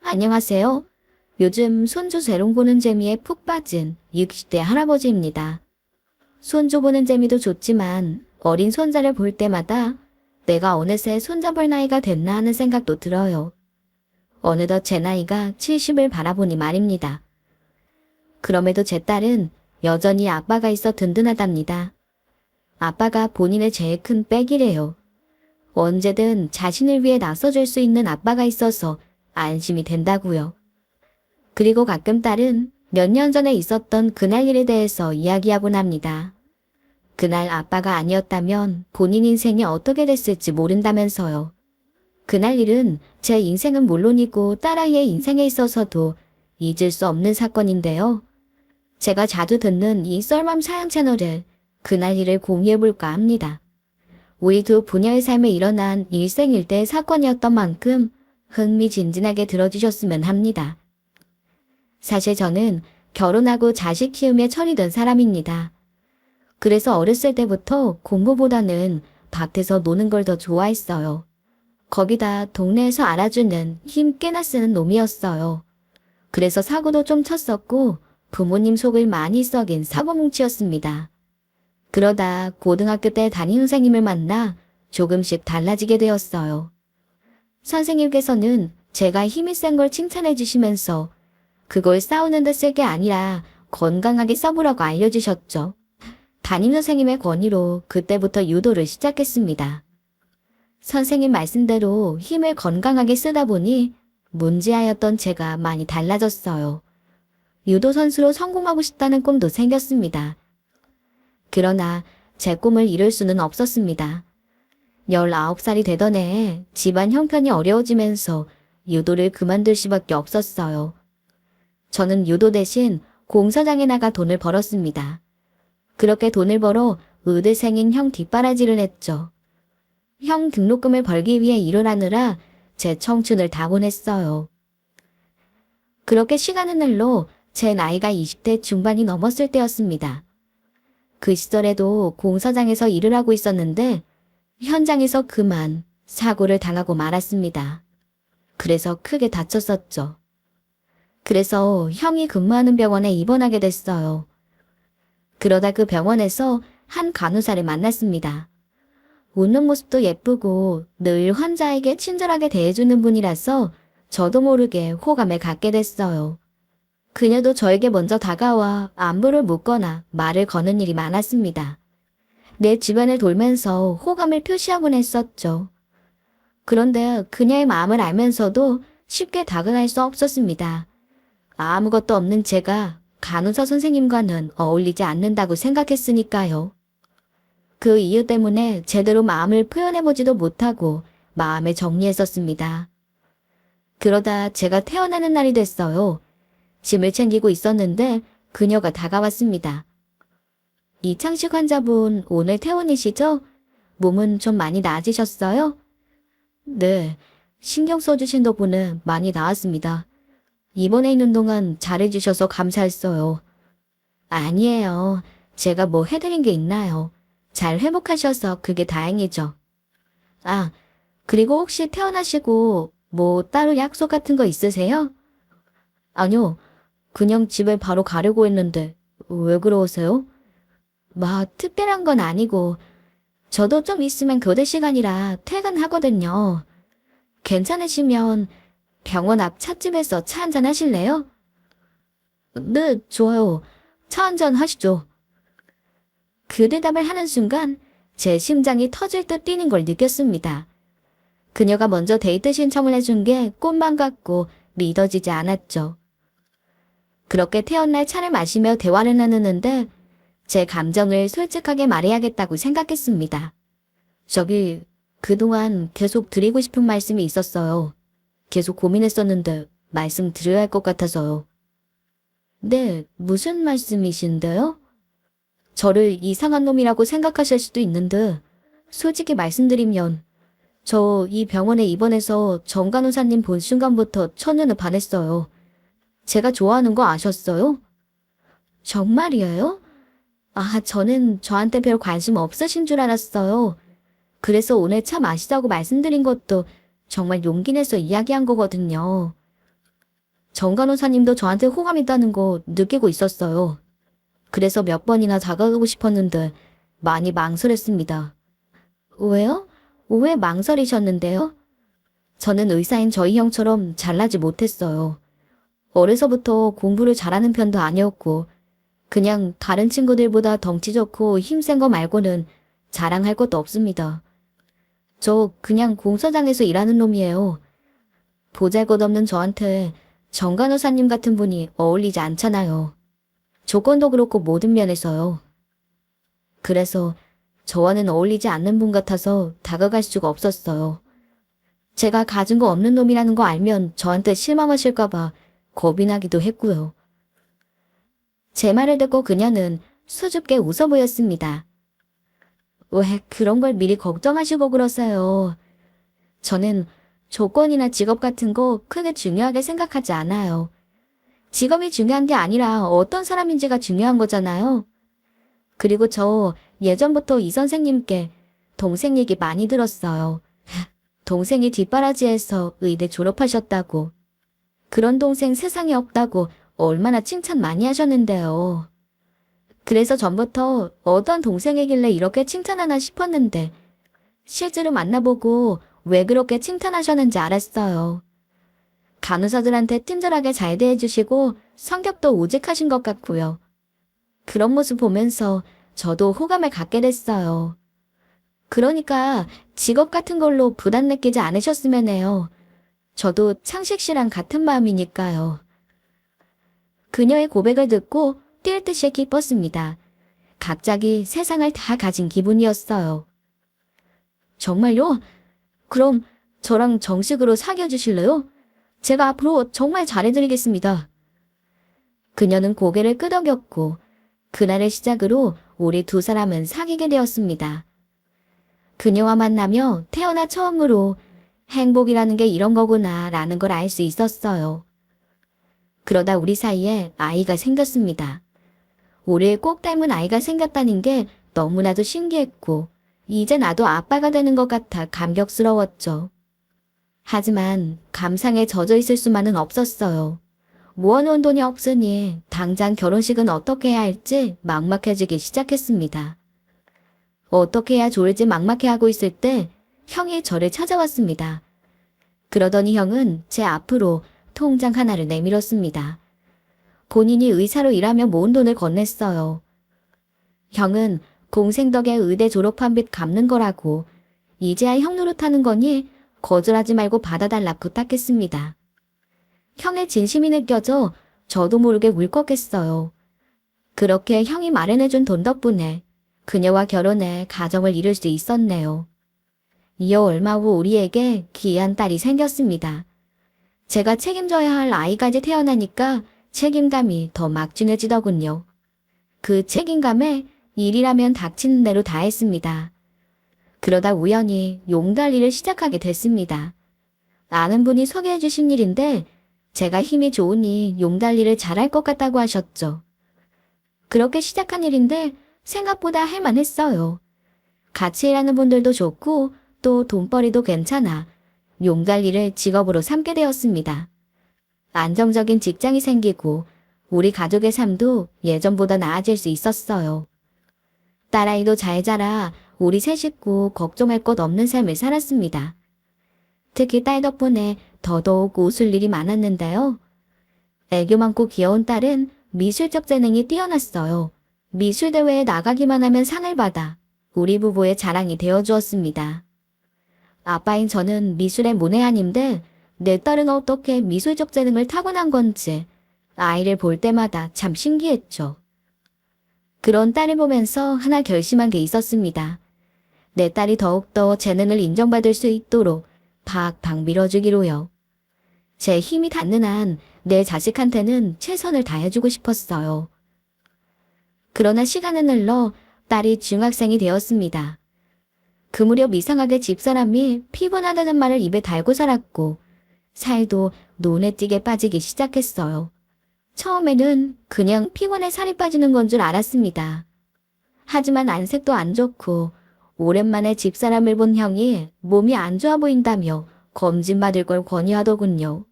안녕하세요. 요즘 손주 재롱 보는 재미에 푹 빠진 60대 할아버지입니다. 손주 보는 재미도 좋지만 어린 손자를 볼 때마다 내가 어느새 손잡을 나이가 됐나 하는 생각도 들어요. 어느덧 제 나이가 70을 바라보니 말입니다. 그럼에도 제 딸은 여전히 아빠가 있어 든든하답니다. 아빠가 본인의 제일 큰 백이래요. 언제든 자신을 위해 나서줄 수 있는 아빠가 있어서 안심이 된다고요. 그리고 가끔 딸은 몇 년 전에 있었던 그날 일에 대해서 이야기하곤 합니다. 그날 아빠가 아니었다면 본인 인생이 어떻게 됐을지 모른다면서요. 그날 일은 제 인생은 물론이고 딸아이의 인생에 있어서도 잊을 수 없는 사건인데요. 제가 자주 듣는 이 썰맘 사양 채널에 그날 일을 공유해볼까 합니다. 우리 두 부녀의 삶에 일어난 일생일대의 사건이었던 만큼 흥미진진하게 들어주셨으면 합니다. 사실 저는 결혼하고 자식 키우며 철이 든 사람입니다. 그래서 어렸을 때부터 공부보다는 밭에서 노는 걸 더 좋아했어요. 거기다 동네에서 알아주는 힘 꽤나 쓰는 놈이었어요. 그래서 사고도 좀 쳤었고 부모님 속을 많이 썩인 사고뭉치였습니다. 그러다 고등학교 때 담임 선생님을 만나 조금씩 달라지게 되었어요. 선생님께서는 제가 힘이 센 걸 칭찬해 주시면서 그걸 싸우는 데 쓸 게 아니라 건강하게 써보라고 알려주셨죠. 담임 선생님의 권유로 그때부터 유도를 시작했습니다. 선생님 말씀대로 힘을 건강하게 쓰다 보니 문제아였던 제가 많이 달라졌어요. 유도 선수로 성공하고 싶다는 꿈도 생겼습니다. 그러나 제 꿈을 이룰 수는 없었습니다. 19살이 되던 해에 집안 형편이 어려워지면서 유도를 그만둘 수밖에 없었어요. 저는 유도 대신 공사장에 나가 돈을 벌었습니다. 그렇게 돈을 벌어 의대생인 형 뒷바라지를 했죠. 형 등록금을 벌기 위해 일을 하느라 제 청춘을 다 보냈어요. 그렇게 시간은 흘러 제 나이가 20대 중반이 넘었을 때였습니다. 그 시절에도 공사장에서 일을 하고 있었는데 현장에서 그만 사고를 당하고 말았습니다. 그래서 크게 다쳤었죠. 그래서 형이 근무하는 병원에 입원하게 됐어요. 그러다 그 병원에서 한 간호사를 만났습니다. 웃는 모습도 예쁘고 늘 환자에게 친절하게 대해주는 분이라서 저도 모르게 호감을 갖게 됐어요. 그녀도 저에게 먼저 다가와 안부를 묻거나 말을 거는 일이 많았습니다. 내 주변을 돌면서 호감을 표시하곤 했었죠. 그런데 그녀의 마음을 알면서도 쉽게 다가갈 수 없었습니다. 아무것도 없는 제가 간호사 선생님과는 어울리지 않는다고 생각했으니까요. 그 이유 때문에 제대로 마음을 표현해보지도 못하고 마음을 정리했었습니다. 그러다 제가 태어나는 날이 됐어요. 짐을 챙기고 있었는데 그녀가 다가왔습니다. 이창식 환자분 오늘 퇴원이시죠? 몸은 좀 많이 나아지셨어요? 네, 신경 써주신 덕분에 많이 나았습니다. 입원해 있는 동안 잘해주셔서 감사했어요. 아니에요. 제가 뭐 해드린 게 있나요? 잘 회복하셔서 그게 다행이죠. 아, 그리고 혹시 퇴원하시고 뭐 따로 약속 같은 거 있으세요? 아니요. 그냥 집에 바로 가려고 했는데 왜 그러세요? 특별한 건 아니고 저도 좀 있으면 교대 시간이라 퇴근하거든요. 괜찮으시면 병원 앞 찻집에서 차 한잔 하실래요? 네, 좋아요. 차 한잔 하시죠. 그 대답을 하는 순간 제 심장이 터질 듯 뛰는 걸 느꼈습니다. 그녀가 먼저 데이트 신청을 해준 게 꿈만 같고 믿어지지 않았죠. 그렇게 태어날 차를 마시며 대화를 나누는데 제 감정을 솔직하게 말해야겠다고 생각했습니다. 저기, 그동안 계속 드리고 싶은 말씀이 있었어요. 계속 고민했었는데 말씀드려야 할 것 같아서요. 네, 무슨 말씀이신데요? 저를 이상한 놈이라고 생각하실 수도 있는데 솔직히 말씀드리면 저 이 병원에 입원해서 정 간호사님 본 순간부터 첫눈에 반했어요. 제가 좋아하는 거 아셨어요? 정말이에요? 저는 저한테 별 관심 없으신 줄 알았어요. 그래서 오늘 차 마시자고 말씀드린 것도 정말 용기 내서 이야기한 거거든요. 정 간호사님도 저한테 호감 있다는 거 느끼고 있었어요. 그래서 몇 번이나 다가가고 싶었는데 많이 망설였습니다. 왜요? 왜 망설이셨는데요? 저는 의사인 저희 형처럼 잘나지 못했어요. 어려서부터 공부를 잘하는 편도 아니었고 그냥 다른 친구들보다 덩치 좋고 힘센 거 말고는 자랑할 것도 없습니다. 저 그냥 공사장에서 일하는 놈이에요. 보잘것없는 저한테 정 간호사님 같은 분이 어울리지 않잖아요. 조건도 그렇고 모든 면에서요. 그래서 저와는 어울리지 않는 분 같아서 다가갈 수가 없었어요. 제가 가진 거 없는 놈이라는 거 알면 저한테 실망하실까봐 겁이 나기도 했고요. 제 말을 듣고 그녀는 수줍게 웃어 보였습니다. 왜 그런 걸 미리 걱정하시고 그러세요? 저는 조건이나 직업 같은 거 크게 중요하게 생각하지 않아요. 직업이 중요한 게 아니라 어떤 사람인지가 중요한 거잖아요. 그리고 저 예전부터 이 선생님께 동생 얘기 많이 들었어요. 동생이 뒷바라지에서 의대 졸업하셨다고. 그런 동생 세상에 없다고 얼마나 칭찬 많이 하셨는데요. 그래서 전부터 어떤 동생이길래 이렇게 칭찬하나 싶었는데 실제로 만나보고 왜 그렇게 칭찬하셨는지 알았어요. 간호사들한테 친절하게 잘 대해주시고 성격도 우직하신 것 같고요. 그런 모습 보면서 저도 호감을 갖게 됐어요. 그러니까 직업 같은 걸로 부담 느끼지 않으셨으면 해요. 저도 창식 씨랑 같은 마음이니까요. 그녀의 고백을 듣고 뛸 듯이 기뻤습니다. 갑자기 세상을 다 가진 기분이었어요. 정말요? 그럼 저랑 정식으로 사귀어 주실래요? 제가 앞으로 정말 잘해드리겠습니다. 그녀는 고개를 끄덕였고 그날을 시작으로 우리 두 사람은 사귀게 되었습니다. 그녀와 만나며 태어나 처음으로 행복이라는 게 이런 거구나 라는 걸 알 수 있었어요. 그러다 우리 사이에 아이가 생겼습니다. 우리를 꼭 닮은 아이가 생겼다는 게 너무나도 신기했고 이제 나도 아빠가 되는 것 같아 감격스러웠죠. 하지만 감상에 젖어 있을 수만은 없었어요. 모아놓은 돈이 없으니 당장 결혼식은 어떻게 해야 할지 막막해지기 시작했습니다. 어떻게 해야 좋을지 막막해하고 있을 때 형이 저를 찾아왔습니다. 그러더니 형은 제 앞으로 통장 하나를 내밀었습니다. 본인이 의사로 일하며 모은 돈을 건넸어요. 형은 동생 덕에 의대 졸업한 빚 갚는 거라고 이제야 형 노릇하는 거니 거절하지 말고 받아달라 부탁했습니다. 형의 진심이 느껴져 저도 모르게 울컥했어요. 그렇게 형이 마련해준 돈 덕분에 그녀와 결혼해 가정을 이룰 수 있었네요. 이어 얼마 후 우리에게 귀한 딸이 생겼습니다. 제가 책임져야 할 아이까지 태어나니까 책임감이 더 막중해지더군요. 그 책임감에 일이라면 닥치는 대로 다 했습니다. 그러다 우연히 용달리를 시작하게 됐습니다. 아는 분이 소개해 주신 일인데 제가 힘이 좋으니 용달리를 잘할 것 같다고 하셨죠. 그렇게 시작한 일인데 생각보다 할만했어요. 같이 일하는 분들도 좋고 또 돈벌이도 괜찮아 용달리를 직업으로 삼게 되었습니다. 안정적인 직장이 생기고 우리 가족의 삶도 예전보다 나아질 수 있었어요. 딸아이도 잘 자라 우리 세 식구 걱정할 것 없는 삶을 살았습니다. 특히 딸 덕분에 더더욱 웃을 일이 많았는데요. 애교 많고 귀여운 딸은 미술적 재능이 뛰어났어요. 미술대회에 나가기만 하면 상을 받아 우리 부부의 자랑이 되어주었습니다. 아빠인 저는 미술의 문외한인데 내 딸은 어떻게 미술적 재능을 타고난 건지 아이를 볼 때마다 참 신기했죠. 그런 딸을 보면서 하나 결심한 게 있었습니다. 내 딸이 더욱더 재능을 인정받을 수 있도록 박박 밀어주기로요. 제 힘이 닿는 한 내 자식한테는 최선을 다해주고 싶었어요. 그러나 시간은 흘러 딸이 중학생이 되었습니다. 그 무렵 이상하게 집사람이 피곤하다는 말을 입에 달고 살았고 살도 눈에 띄게 빠지기 시작했어요. 처음에는 그냥 피곤해 살이 빠지는 건 줄 알았습니다. 하지만 안색도 안 좋고 오랜만에 집사람을 본 형이 몸이 안 좋아 보인다며 검진 받을 걸 권유하더군요.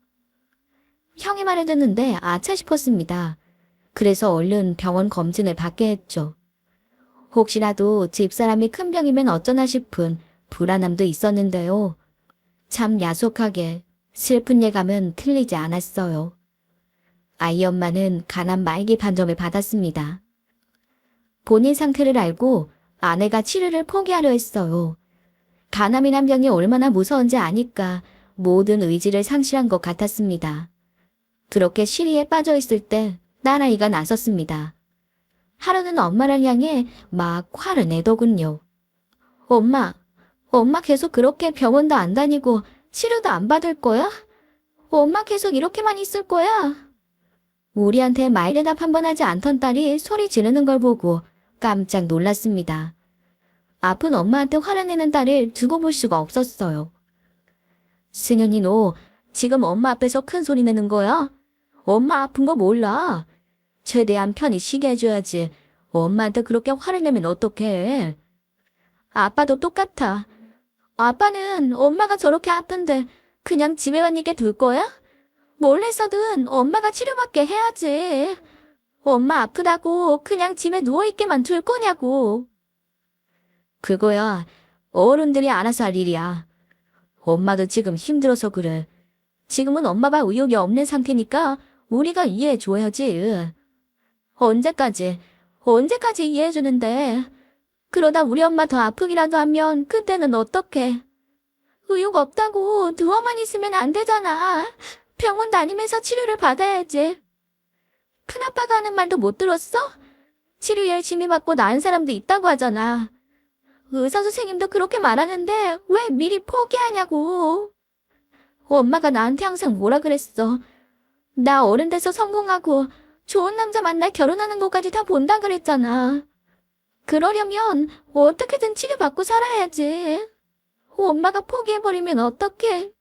형이 말을 듣는데 아차 싶었습니다. 그래서 얼른 병원 검진을 받게 했죠. 혹시라도 집사람이 큰 병이면 어쩌나 싶은 불안함도 있었는데요. 참 야속하게 슬픈 예감은 틀리지 않았어요. 아이 엄마는 간암 말기 판정을 받았습니다. 본인 상태를 알고 아내가 치료를 포기하려 했어요. 간암이란 병이 얼마나 무서운지 아니까 모든 의지를 상실한 것 같았습니다. 그렇게 시리에 빠져 있을 때 딸아이가 나섰습니다. 하루는 엄마를 향해 막 화를 내더군요. 엄마 계속 그렇게 병원도 안 다니고 치료도 안 받을 거야? 엄마 계속 이렇게만 있을 거야? 우리한테 말 대답 한 번 하지 않던 딸이 소리 지르는 걸 보고 깜짝 놀랐습니다. 아픈 엄마한테 화를 내는 딸을 두고 볼 수가 없었어요. 승현이 너 지금 엄마 앞에서 큰 소리 내는 거야? 엄마 아픈 거 몰라. 최대한 편히 쉬게 해줘야지. 엄마한테 그렇게 화를 내면 어떡해. 아빠도 똑같아. 아빠는 엄마가 저렇게 아픈데 그냥 집에만 있게 둘 거야? 뭘 해서든 엄마가 치료받게 해야지. 엄마 아프다고 그냥 집에 누워있게만 둘 거냐고. 그거야 어른들이 알아서 할 일이야. 엄마도 지금 힘들어서 그래. 지금은 엄마가 의욕이 없는 상태니까 우리가 이해해줘야지. 언제까지 이해해주는데. 그러다 우리 엄마 더 아프기라도 하면 그때는 어떡해. 의욕 없다고 누워만 있으면 안 되잖아. 병원 다니면서 치료를 받아야지. 큰아빠가 하는 말도 못 들었어? 치료 열심히 받고 나은 사람도 있다고 하잖아. 의사 선생님도 그렇게 말하는데 왜 미리 포기하냐고. 엄마가 나한테 항상 뭐라 그랬어. 나 어른 돼서 성공하고 좋은 남자 만나 결혼하는 것까지 다 본다 그랬잖아. 그러려면 어떻게든 치료받고 살아야지. 엄마가 포기해버리면 어떡해.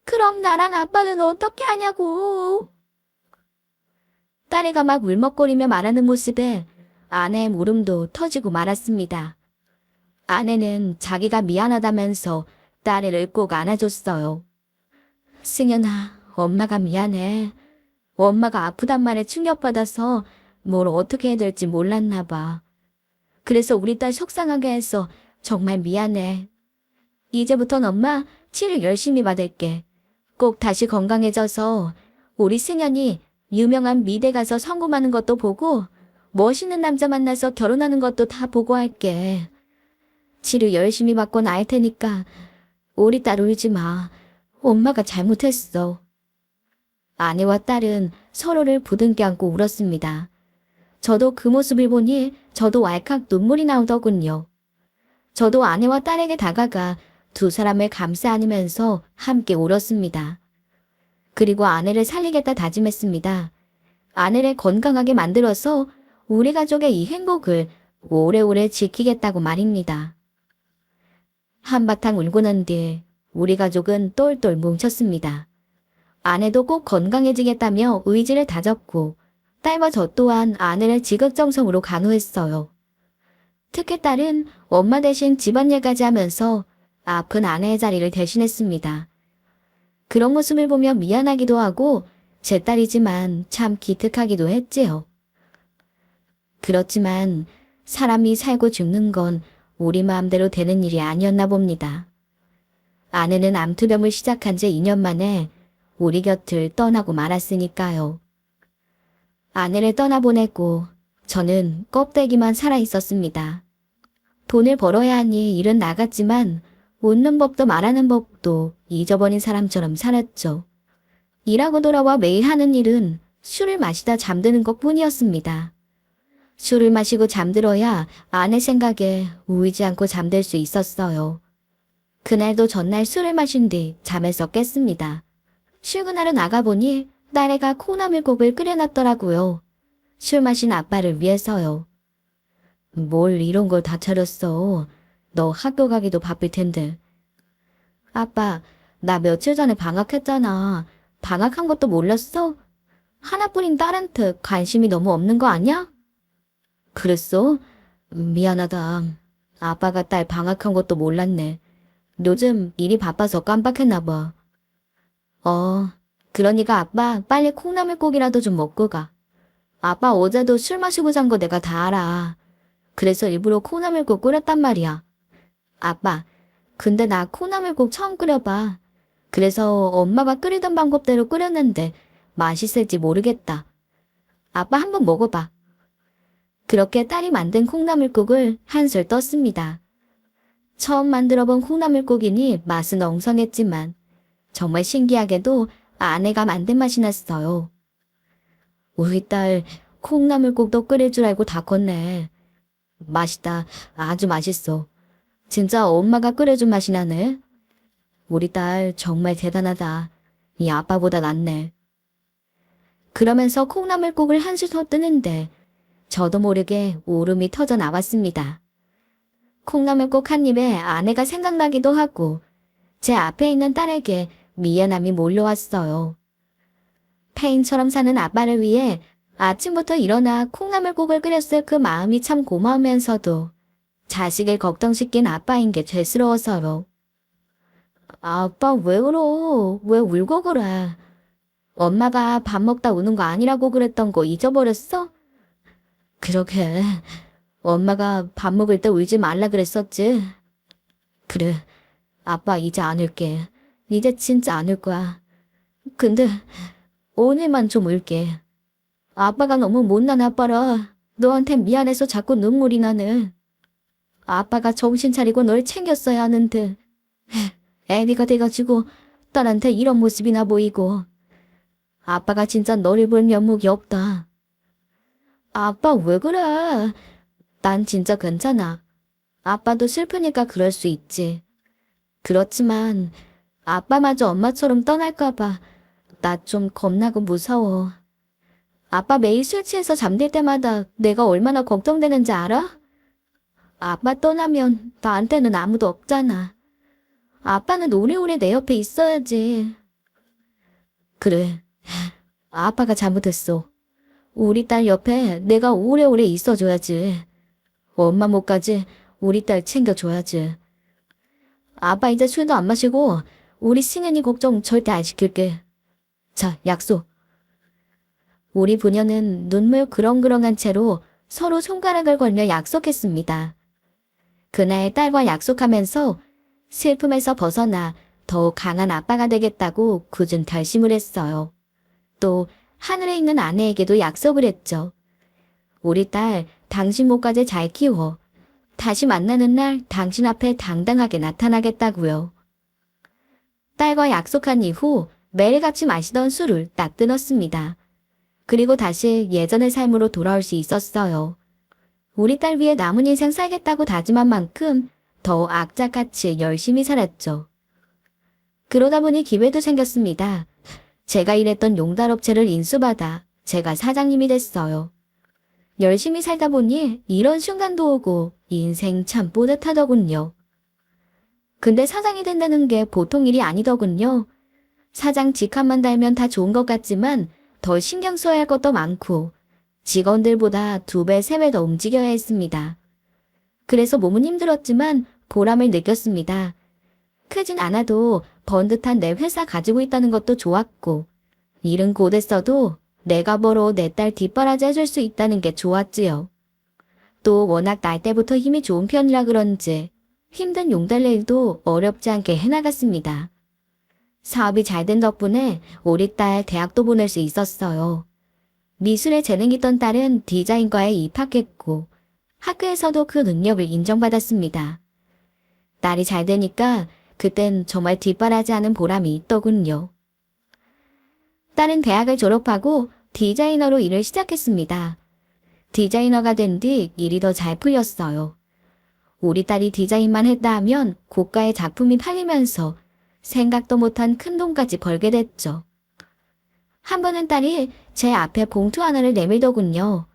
그럼 나랑 아빠는 어떻게 하냐고. 딸애가 막 울먹거리며 말하는 모습에 아내의 울음도 터지고 말았습니다. 아내는 자기가 미안하다면서 딸애를 꼭 안아줬어요. 승현아, 엄마가 미안해. 엄마가 아프단 말에 충격받아서 뭘 어떻게 해야 될지 몰랐나 봐. 그래서 우리 딸 속상하게 해서 정말 미안해. 이제부턴 엄마 치료 열심히 받을게. 꼭 다시 건강해져서 우리 승현이 유명한 미대 가서 성공하는 것도 보고 멋있는 남자 만나서 결혼하는 것도 다 보고 할게. 치료 열심히 받고 나을 테니까 우리 딸 울지 마. 엄마가 잘못했어. 아내와 딸은 서로를 부둥켜 안고 울었습니다. 저도 그 모습을 보니 저도 왈칵 눈물이 나오더군요. 저도 아내와 딸에게 다가가 두 사람을 감싸 안으면서 함께 울었습니다. 그리고 아내를 살리겠다 다짐했습니다. 아내를 건강하게 만들어서 우리 가족의 이 행복을 오래오래 지키겠다고 말입니다. 한바탕 울고 난 뒤 우리 가족은 똘똘 뭉쳤습니다. 아내도 꼭 건강해지겠다며 의지를 다졌고 딸과 저 또한 아내를 지극정성으로 간호했어요. 특히 딸은 엄마 대신 집안일까지 하면서 아픈 아내의 자리를 대신했습니다. 그런 모습을 보며 미안하기도 하고 제 딸이지만 참 기특하기도 했지요. 그렇지만 사람이 살고 죽는 건 우리 마음대로 되는 일이 아니었나 봅니다. 아내는 암투병을 시작한 지 2년 만에 우리 곁을 떠나고 말았으니까요. 아내를 떠나보내고 저는 껍데기만 살아있었습니다. 돈을 벌어야 하니 일은 나갔지만 웃는 법도 말하는 법도 잊어버린 사람처럼 살았죠. 일하고 돌아와 매일 하는 일은 술을 마시다 잠드는 것뿐이었습니다. 술을 마시고 잠들어야 아내 생각에 우이지 않고 잠들 수 있었어요. 그날도 전날 술을 마신 뒤 잠에서 깼습니다. 출근하러 나가보니 딸애가 콩나물국을 끓여놨더라고요. 술 마신 아빠를 위해서요. 뭘 이런 걸 다 차렸어. 너 학교 가기도 바쁠 텐데. 아빠, 나 며칠 전에 방학했잖아. 방학한 것도 몰랐어? 하나뿐인 딸한테 관심이 너무 없는 거 아니야? 그랬어? 미안하다. 아빠가 딸 방학한 것도 몰랐네. 요즘 일이 바빠서 깜빡했나 봐. 그러니까 아빠 빨리 콩나물국이라도 좀 먹고 가. 아빠 어제도 술 마시고 잔 거 내가 다 알아. 그래서 일부러 콩나물국 끓였단 말이야. 아빠, 근데 나 콩나물국 처음 끓여봐. 그래서 엄마가 끓이던 방법대로 끓였는데 맛있을지 모르겠다. 아빠 한번 먹어봐. 그렇게 딸이 만든 콩나물국을 한술 떴습니다. 처음 만들어본 콩나물국이니 맛은 엉성했지만 정말 신기하게도 아내가 만든 맛이 났어요. 우리 딸 콩나물국도 끓일 줄 알고 다 컸네. 맛있다. 아주 맛있어. 진짜 엄마가 끓여준 맛이 나네. 우리 딸 정말 대단하다. 이 아빠보다 낫네. 그러면서 콩나물국을 한술 더 뜨는데 저도 모르게 울음이 터져 나왔습니다. 콩나물국 한 입에 아내가 생각나기도 하고 제 앞에 있는 딸에게 미안함이 몰려왔어요. 페인처럼 사는 아빠를 위해 아침부터 일어나 콩나물국을 끓였을 그 마음이 참 고마우면서도 자식을 걱정시킨 아빠인 게 죄스러워서요. 아빠 왜 울어? 왜 울고 그래? 엄마가 밥 먹다 우는 거 아니라고 그랬던 거 잊어버렸어? 그러게. 엄마가 밥 먹을 때 울지 말라 그랬었지. 그래. 아빠 이제 안 울게. 이제 진짜 안 울 거야. 근데 오늘만 좀 울게. 아빠가 너무 못난 아빠라 너한테 미안해서 자꾸 눈물이 나네. 아빠가 정신 차리고 널 챙겼어야 하는데 애비가 돼가지고 딸한테 이런 모습이나 보이고 아빠가 진짜 너를 볼 면목이 없다. 아빠 왜 그래? 난 진짜 괜찮아. 아빠도 슬프니까 그럴 수 있지. 그렇지만 아빠마저 엄마처럼 떠날까봐 나 좀 겁나고 무서워. 아빠 매일 술 취해서 잠들 때마다 내가 얼마나 걱정되는지 알아? 아빠 떠나면 나한테는 아무도 없잖아. 아빠는 오래오래 내 옆에 있어야지. 그래. 아빠가 잘못했어. 우리 딸 옆에 내가 오래오래 있어줘야지. 엄마 못까지 우리 딸 챙겨줘야지. 아빠 이제 술도 안 마시고 우리 승현이 걱정 절대 안 시킬게. 자, 약속. 우리 부녀는 눈물 그렁그렁한 채로 서로 손가락을 걸며 약속했습니다. 그날 딸과 약속하면서 슬픔에서 벗어나 더욱 강한 아빠가 되겠다고 굳은 결심을 했어요. 또 하늘에 있는 아내에게도 약속을 했죠. 우리 딸 당신 목까지 잘 키워. 다시 만나는 날 당신 앞에 당당하게 나타나겠다고요. 딸과 약속한 이후 매일같이 마시던 술을 딱 끊었습니다. 그리고 다시 예전의 삶으로 돌아올 수 있었어요. 우리 딸 위해 남은 인생 살겠다고 다짐한 만큼 더 악착같이 열심히 살았죠. 그러다 보니 기회도 생겼습니다. 제가 일했던 용달업체를 인수받아 제가 사장님이 됐어요. 열심히 살다 보니 이런 순간도 오고 인생 참 뿌듯하더군요. 근데 사장이 된다는 게 보통 일이 아니더군요. 사장 직함만 달면 다 좋은 것 같지만 더 신경 써야 할 것도 많고 직원들보다 2배, 3배 더 움직여야 했습니다. 그래서 몸은 힘들었지만 보람을 느꼈습니다. 크진 않아도 번듯한 내 회사 가지고 있다는 것도 좋았고 일은 고됐어도 내가 벌어 내 딸 뒷바라지 해줄 수 있다는 게 좋았지요. 또 워낙 날 때부터 힘이 좋은 편이라 그런지 힘든 용달래 일도 어렵지 않게 해나갔습니다. 사업이 잘 된 덕분에 우리 딸 대학도 보낼 수 있었어요. 미술에 재능이 있던 딸은 디자인과에 입학했고 학교에서도 그 능력을 인정받았습니다. 딸이 잘 되니까 그땐 정말 뒷바라지하는 보람이 있더군요. 딸은 대학을 졸업하고 디자이너로 일을 시작했습니다. 디자이너가 된 뒤 일이 더 잘 풀렸어요. 우리 딸이 디자인만 했다 하면 고가의 작품이 팔리면서 생각도 못한 큰 돈까지 벌게 됐죠. 한 번은 딸이 제 앞에 봉투 하나를 내밀더군요.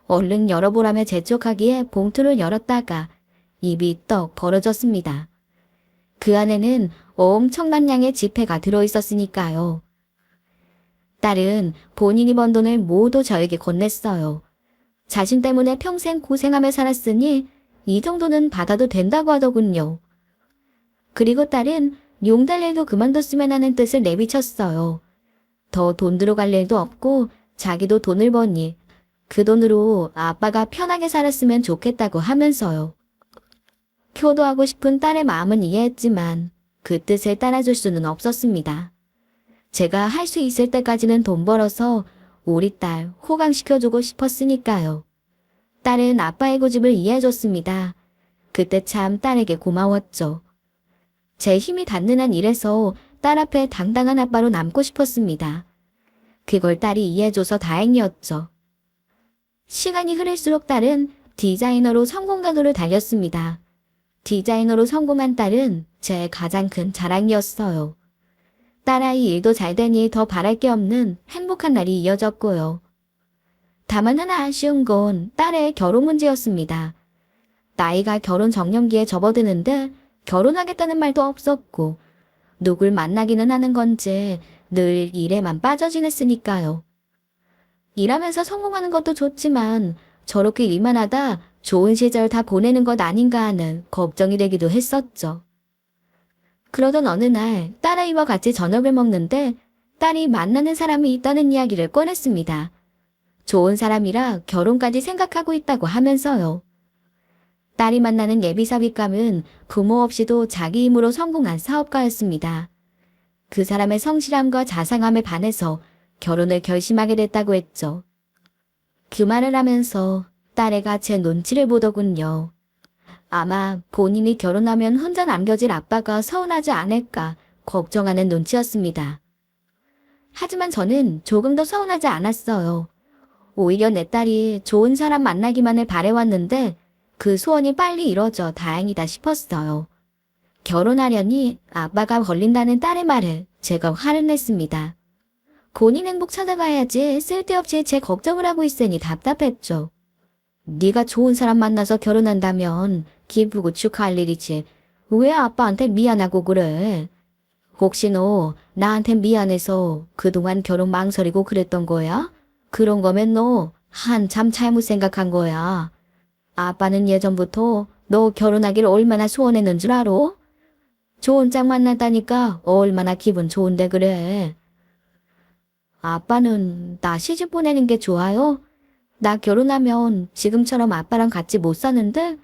얼른 열어보라며 재촉하기에 봉투를 열었다가 입이 떡 벌어졌습니다. 그 안에는 엄청난 양의 지폐가 들어있었으니까요. 딸은 본인이 번 돈을 모두 저에게 건넸어요. 자신 때문에 평생 고생하며 살았으니 이 정도는 받아도 된다고 하더군요. 그리고 딸은 용달 일도 그만뒀으면 하는 뜻을 내비쳤어요. 더 돈 들어갈 일도 없고 자기도 돈을 버니 그 돈으로 아빠가 편하게 살았으면 좋겠다고 하면서요. 효도하고 싶은 딸의 마음은 이해했지만 그 뜻을 따라줄 수는 없었습니다. 제가 할 수 있을 때까지는 돈 벌어서 우리 딸 호강시켜주고 싶었으니까요. 딸은 아빠의 고집을 이해해줬습니다. 그때 참 딸에게 고마웠죠. 제 힘이 닿는 한 일에서 딸 앞에 당당한 아빠로 남고 싶었습니다. 그걸 딸이 이해해줘서 다행이었죠. 시간이 흐를수록 딸은 디자이너로 성공 가도를 달렸습니다. 디자이너로 성공한 딸은 제 가장 큰 자랑이었어요. 딸아이 일도 잘 되니 더 바랄 게 없는 행복한 날이 이어졌고요. 다만 하나 아쉬운 건 딸의 결혼 문제였습니다. 나이가 결혼 정년기에 접어드는데 결혼하겠다는 말도 없었고 누굴 만나기는 하는 건지 늘 일에만 빠져 지냈으니까요. 일하면서 성공하는 것도 좋지만 저렇게 일만 하다 좋은 시절 다 보내는 것 아닌가 하는 걱정이 되기도 했었죠. 그러던 어느 날 딸아이와 같이 저녁을 먹는데 딸이 만나는 사람이 있다는 이야기를 꺼냈습니다. 좋은 사람이라 결혼까지 생각하고 있다고 하면서요. 딸이 만나는 예비사 윗감은 부모 없이도 자기 힘으로 성공한 사업가였습니다. 그 사람의 성실함과 자상함에 반해서 결혼을 결심하게 됐다고 했죠. 그 말을 하면서 딸애가 제 눈치를 보더군요. 아마 본인이 결혼하면 혼자 남겨질 아빠가 서운하지 않을까 걱정하는 눈치였습니다. 하지만 저는 조금 더 서운하지 않았어요. 오히려 내 딸이 좋은 사람 만나기만을 바래왔는데 그 소원이 빨리 이뤄져 다행이다 싶었어요. 결혼하려니 아빠가 걸린다는 딸의 말에 제가 화를 냈습니다. 본인 행복 찾아가야지 쓸데없이 제 걱정을 하고 있으니 답답했죠. 네가 좋은 사람 만나서 결혼한다면 기쁘고 축하할 일이지. 왜 아빠한테 미안하고 그래? 혹시 너 나한테 미안해서 그동안 결혼 망설이고 그랬던 거야? 그런 거면 너 한참 잘못 생각한 거야. 아빠는 예전부터 너 결혼하길 얼마나 소원했는 줄 알아? 좋은 짝 만났다니까 얼마나 기분 좋은데 그래. 아빠는 나 시집 보내는 게 좋아요? 나 결혼하면 지금처럼 아빠랑 같이 못 사는데?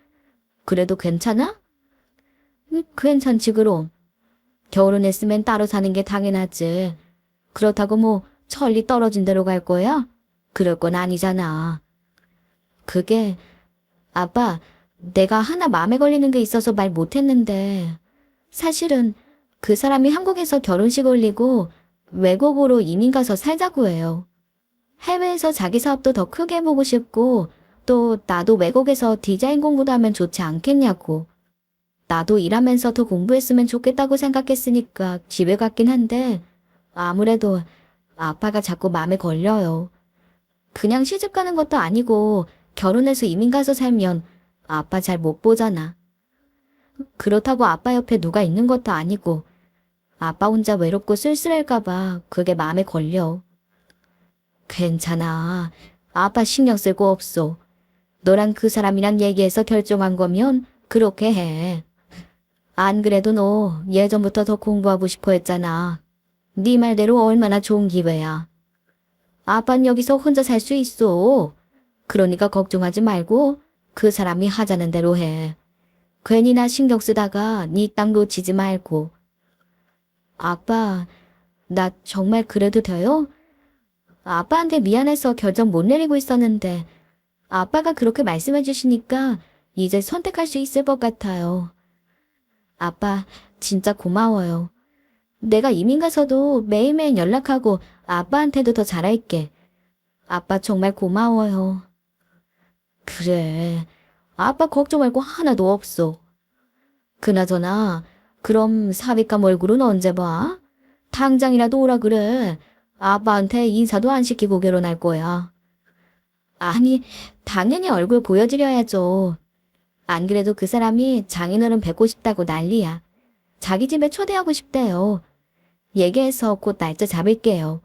그래도 괜찮아? 괜찮지 그럼. 결혼했으면 따로 사는 게 당연하지. 그렇다고 뭐 천리 떨어진 대로 갈 거야? 그럴 건 아니잖아. 그게 아빠, 내가 하나 마음에 걸리는 게 있어서 말 못했는데 사실은 그 사람이 한국에서 결혼식 올리고 외국으로 이민 가서 살자고 해요. 해외에서 자기 사업도 더 크게 해보고 싶고 또 나도 외국에서 디자인 공부도 하면 좋지 않겠냐고. 나도 일하면서 더 공부했으면 좋겠다고 생각했으니까 집에 갔긴 한데 아무래도 아빠가 자꾸 마음에 걸려요. 그냥 시집 가는 것도 아니고 결혼해서 이민 가서 살면 아빠 잘 못 보잖아. 그렇다고 아빠 옆에 누가 있는 것도 아니고 아빠 혼자 외롭고 쓸쓸할까봐 그게 마음에 걸려. 괜찮아. 아빠 신경 쓸 거 없어. 너랑 그 사람이랑 얘기해서 결정한 거면 그렇게 해. 안 그래도 너 예전부터 더 공부하고 싶어 했잖아. 네 말대로 얼마나 좋은 기회야. 아빠는 여기서 혼자 살 수 있어. 그러니까 걱정하지 말고 그 사람이 하자는 대로 해. 괜히 나 신경 쓰다가 네 땅 놓치지 말고. 아빠, 나 정말 그래도 돼요? 아빠한테 미안해서 결정 못 내리고 있었는데 아빠가 그렇게 말씀해 주시니까 이제 선택할 수 있을 것 같아요. 아빠, 진짜 고마워요. 내가 이민 가서도 매일매일 연락하고 아빠한테도 더 잘할게. 아빠 정말 고마워요. 그래, 아빠 걱정할 거 하나도 없어. 그나저나 그럼 사윗감 얼굴은 언제 봐? 당장이라도 오라 그래. 아빠한테 인사도 안 시키고 결혼할 거야. 아니, 당연히 얼굴 보여드려야죠. 안 그래도 그 사람이 장인어른 뵙고 싶다고 난리야. 자기 집에 초대하고 싶대요. 얘기해서 곧 날짜 잡을게요.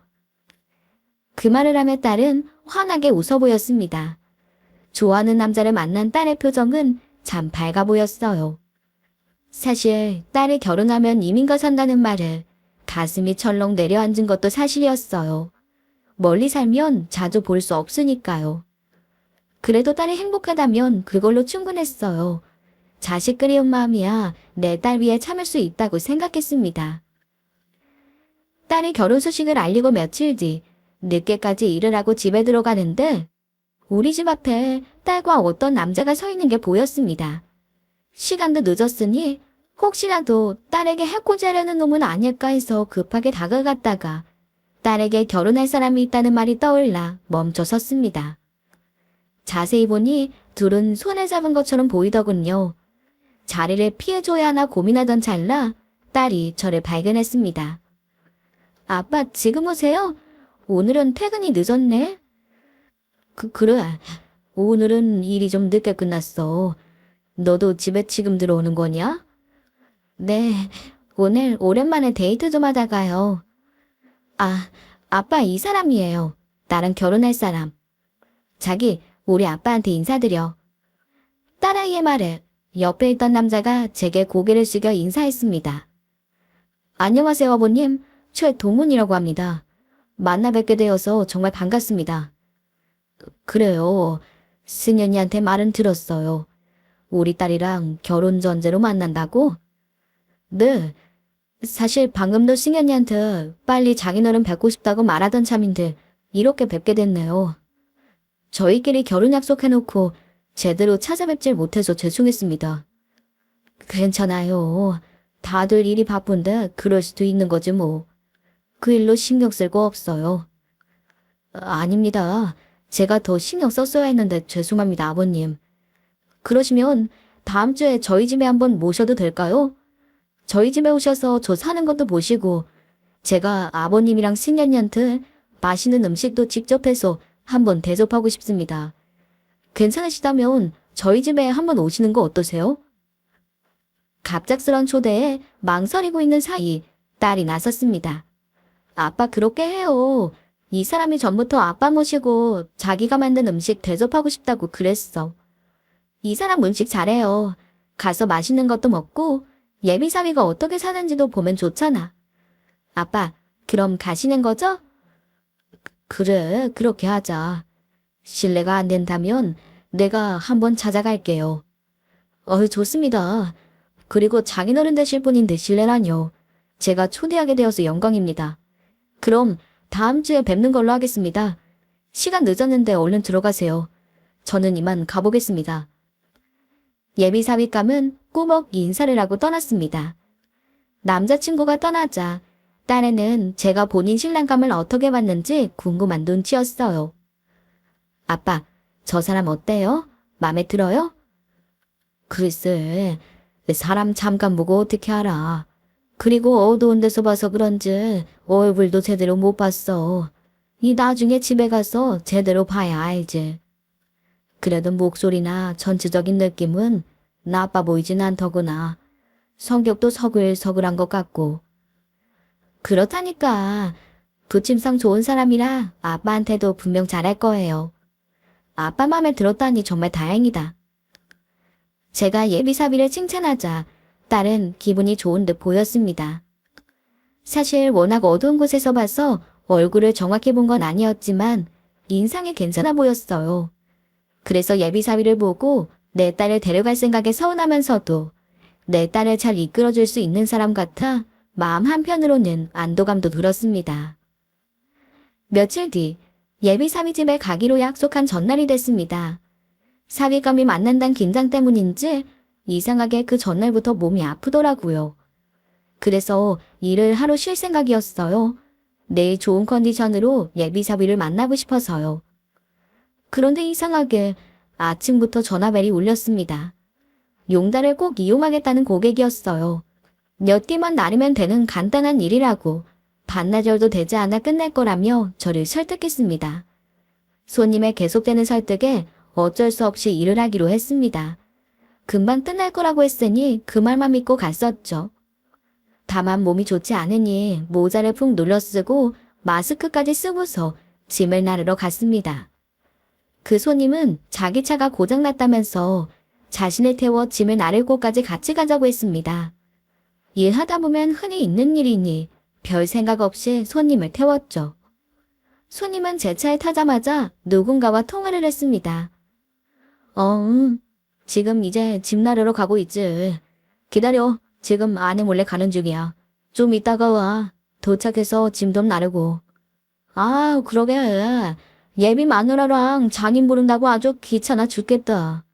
그 말을 하며 딸은 환하게 웃어 보였습니다. 좋아하는 남자를 만난 딸의 표정은 참 밝아 보였어요. 사실 딸이 결혼하면 이민가 산다는 말에 가슴이 철렁 내려앉은 것도 사실이었어요. 멀리 살면 자주 볼 수 없으니까요. 그래도 딸이 행복하다면 그걸로 충분했어요. 자식 그리운 마음이야 내 딸 위해 참을 수 있다고 생각했습니다. 딸이 결혼 소식을 알리고 며칠 뒤 늦게까지 일을 하고 집에 들어가는데 우리 집 앞에 딸과 어떤 남자가 서 있는 게 보였습니다. 시간도 늦었으니 혹시라도 딸에게 해코지 하려는 놈은 아닐까 해서 급하게 다가갔다가 딸에게 결혼할 사람이 있다는 말이 떠올라 멈춰 섰습니다. 자세히 보니 둘은 손을 잡은 것처럼 보이더군요. 자리를 피해줘야 하나 고민하던 찰나 딸이 저를 발견했습니다. 아빠 지금 오세요? 오늘은 퇴근이 늦었네? 그래. 오늘은 일이 좀 늦게 끝났어. 너도 집에 지금 들어오는 거냐? 네, 오늘 오랜만에 데이트 좀 하다가요. 아, 아빠 이 사람이에요. 나랑 결혼할 사람. 자기, 우리 아빠한테 인사드려. 딸아이의 말에 옆에 있던 남자가 제게 고개를 숙여 인사했습니다. 안녕하세요, 아버님. 최동훈이라고 합니다. 만나 뵙게 되어서 정말 반갑습니다. 그래요. 승현이한테 말은 들었어요. 우리 딸이랑 결혼 전제로 만난다고? 네. 사실 방금도 승현이한테 빨리 장인어른 뵙고 싶다고 말하던 참인데 이렇게 뵙게 됐네요. 저희끼리 결혼 약속해놓고 제대로 찾아뵙질 못해서 죄송했습니다. 괜찮아요. 다들 일이 바쁜데 그럴 수도 있는 거지 뭐. 그 일로 신경 쓸 거 없어요. 아닙니다. 제가 더 신경 썼어야 했는데 죄송합니다, 아버님. 그러시면 다음 주에 저희 집에 한번 모셔도 될까요? 저희 집에 오셔서 저 사는 것도 보시고 제가 아버님이랑 승현이한테 맛있는 음식도 직접 해서 한번 대접하고 싶습니다. 괜찮으시다면 저희 집에 한번 오시는 거 어떠세요? 갑작스런 초대에 망설이고 있는 사이 딸이 나섰습니다. 아빠 그렇게 해요. 이 사람이 전부터 아빠 모시고 자기가 만든 음식 대접하고 싶다고 그랬어. 이 사람 음식 잘해요. 가서 맛있는 것도 먹고 예비사위가 어떻게 사는지도 보면 좋잖아. 아빠, 그럼 가시는 거죠? 그래, 그렇게 하자. 실례가 안 된다면 내가 한번 찾아갈게요. 좋습니다. 그리고 장인어른 되실 분인데 실례라뇨. 제가 초대하게 되어서 영광입니다. 그럼 다음 주에 뵙는 걸로 하겠습니다. 시간 늦었는데 얼른 들어가세요. 저는 이만 가보겠습니다. 예비사위감은 꾸벅 인사를 하고 떠났습니다. 남자친구가 떠나자 딸에는 제가 본인 신랑감을 어떻게 봤는지 궁금한 눈치였어요. 아빠, 저 사람 어때요? 맘에 들어요? 글쎄, 사람 잠깐 보고 어떻게 알아. 그리고 어두운 데서 봐서 그런지 얼굴도 제대로 못 봤어. 이 나중에 집에 가서 제대로 봐야 알지. 그래도 목소리나 전체적인 느낌은 나빠 보이진 않더구나. 성격도 서글서글한 것 같고. 그렇다니까. 부침성 좋은 사람이라 아빠한테도 분명 잘할 거예요. 아빠 맘에 들었다니 정말 다행이다. 제가 예비사위를 칭찬하자 딸은 기분이 좋은 듯 보였습니다. 사실 워낙 어두운 곳에서 봐서 얼굴을 정확히 본 건 아니었지만 인상이 괜찮아 보였어요. 그래서 예비사위를 보고 내 딸을 데려갈 생각에 서운하면서도 내 딸을 잘 이끌어줄 수 있는 사람 같아 마음 한편으로는 안도감도 들었습니다. 며칠 뒤 예비사위 집에 가기로 약속한 전날이 됐습니다. 사위감이 만난다는 긴장 때문인지 이상하게 그 전날부터 몸이 아프더라고요. 그래서 일을 하루 쉴 생각이었어요. 내일 좋은 컨디션으로 예비사위를 만나고 싶어서요. 그런데 이상하게 아침부터 전화벨이 울렸습니다. 용달을 꼭 이용하겠다는 고객이었어요. 몇 끼만 나르면 되는 간단한 일이라고 반나절도 되지 않아 끝낼 거라며 저를 설득했습니다. 손님의 계속되는 설득에 어쩔 수 없이 일을 하기로 했습니다. 금방 끝날 거라고 했으니 그 말만 믿고 갔었죠. 다만 몸이 좋지 않으니 모자를 푹 눌러 쓰고 마스크까지 쓰고서 짐을 나르러 갔습니다. 그 손님은 자기 차가 고장났다면서 자신을 태워 짐을 나를 곳까지 같이 가자고 했습니다. 일하다 보면 흔히 있는 일이니 별 생각 없이 손님을 태웠죠. 손님은 제 차에 타자마자 누군가와 통화를 했습니다. 지금 이제 짐 나르러 가고 있지. 기다려. 지금 아내 몰래 가는 중이야. 좀 이따가 와. 도착해서 짐 좀 나르고. 아, 그러게. 예비 마누라랑 장인 부른다고 아주 귀찮아 죽겠다.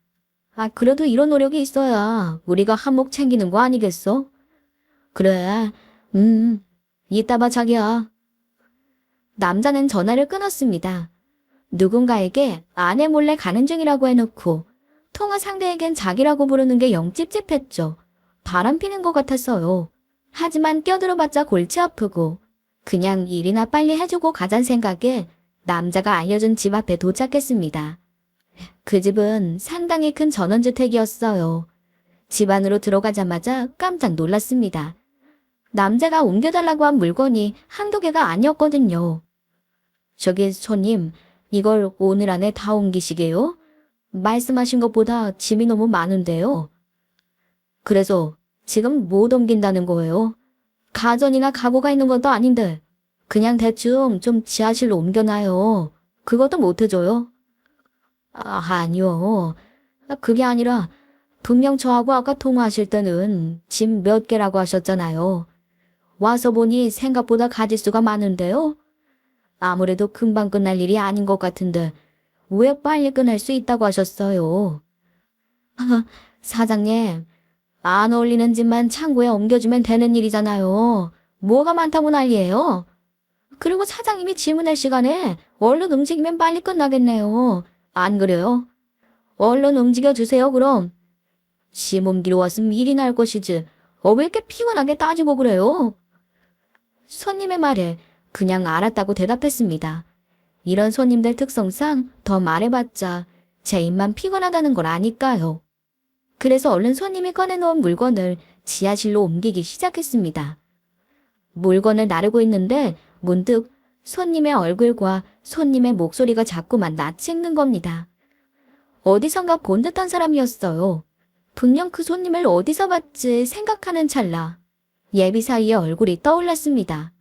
아, 그래도 이런 노력이 있어야 우리가 한몫 챙기는 거 아니겠어? 그래. 이따 봐, 자기야. 남자는 전화를 끊었습니다. 누군가에게 아내 몰래 가는 중이라고 해놓고 통화 상대에겐 자기라고 부르는 게 영 찝찝했죠. 바람 피는 것 같았어요. 하지만 껴들어봤자 골치 아프고 그냥 일이나 빨리 해주고 가잔 생각에 남자가 알려준 집 앞에 도착했습니다. 그 집은 상당히 큰 전원주택이었어요. 집 안으로 들어가자마자 깜짝 놀랐습니다. 남자가 옮겨달라고 한 물건이 한두 개가 아니었거든요. 저기 손님, 이걸 오늘 안에 다 옮기시게요? 말씀하신 것보다 짐이 너무 많은데요. 그래서 지금 못 옮긴다는 거예요? 가전이나 가구가 있는 것도 아닌데 그냥 대충 좀 지하실로 옮겨놔요. 그것도 못 해줘요? 아니요. 그게 아니라 분명 저하고 아까 통화하실 때는 짐 몇 개라고 하셨잖아요. 와서 보니 생각보다 가짓수가 많은데요. 아무래도 금방 끝날 일이 아닌 것 같은데 왜 빨리 끝날 수 있다고 하셨어요? 사장님, 안 어울리는 짐만 창고에 옮겨주면 되는 일이잖아요. 뭐가 많다고 난리예요? 그리고 사장님이 질문할 시간에 얼른 움직이면 빨리 끝나겠네요. 안 그래요? 얼른 움직여주세요, 그럼. 짐 옮기러 왔으면 일이 날 것이지. 왜 이렇게 피곤하게 따지고 그래요? 손님의 말에 그냥 알았다고 대답했습니다. 이런 손님들 특성상 더 말해봤자 제 입만 피곤하다는 걸 아니까요. 그래서 얼른 손님이 꺼내놓은 물건을 지하실로 옮기기 시작했습니다. 물건을 나르고 있는데 문득 손님의 얼굴과 손님의 목소리가 자꾸만 낯이 익는 겁니다. 어디선가 본 듯한 사람이었어요. 분명 그 손님을 어디서 봤지 생각하는 찰나 예비 사이의 얼굴이 떠올랐습니다.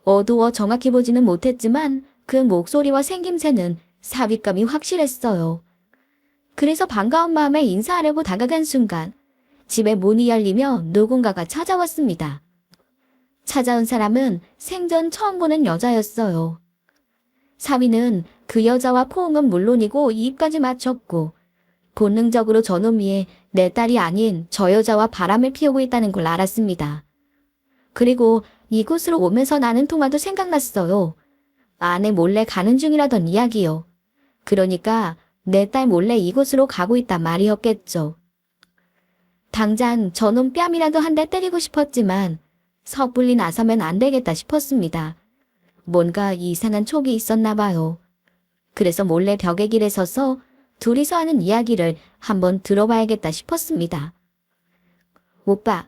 어두워 정확히 보지는 못했지만 그 목소리와 생김새는 삽입감이 확실했어요. 그래서 반가운 마음에 인사하려고 다가간 순간 집의 문이 열리며 누군가가 찾아왔습니다. 찾아온 사람은 생전 처음 보는 여자였어요. 사위는 그 여자와 포옹은 물론이고 입까지 맞췄고 본능적으로 저놈이 내 딸이 아닌 저 여자와 바람을 피우고 있다는 걸 알았습니다. 그리고 이곳으로 오면서 나는 통화도 생각났어요. 아내 몰래 가는 중이라던 이야기요. 그러니까 내 딸 몰래 이곳으로 가고 있단 말이었겠죠. 당장 저놈 뺨이라도 한 대 때리고 싶었지만 섣불리 나서면 안 되겠다 싶었습니다. 뭔가 이상한 촉이 있었나 봐요. 그래서 몰래 벽에 길에 서서 둘이서 하는 이야기를 한번 들어봐야겠다 싶었습니다. 오빠,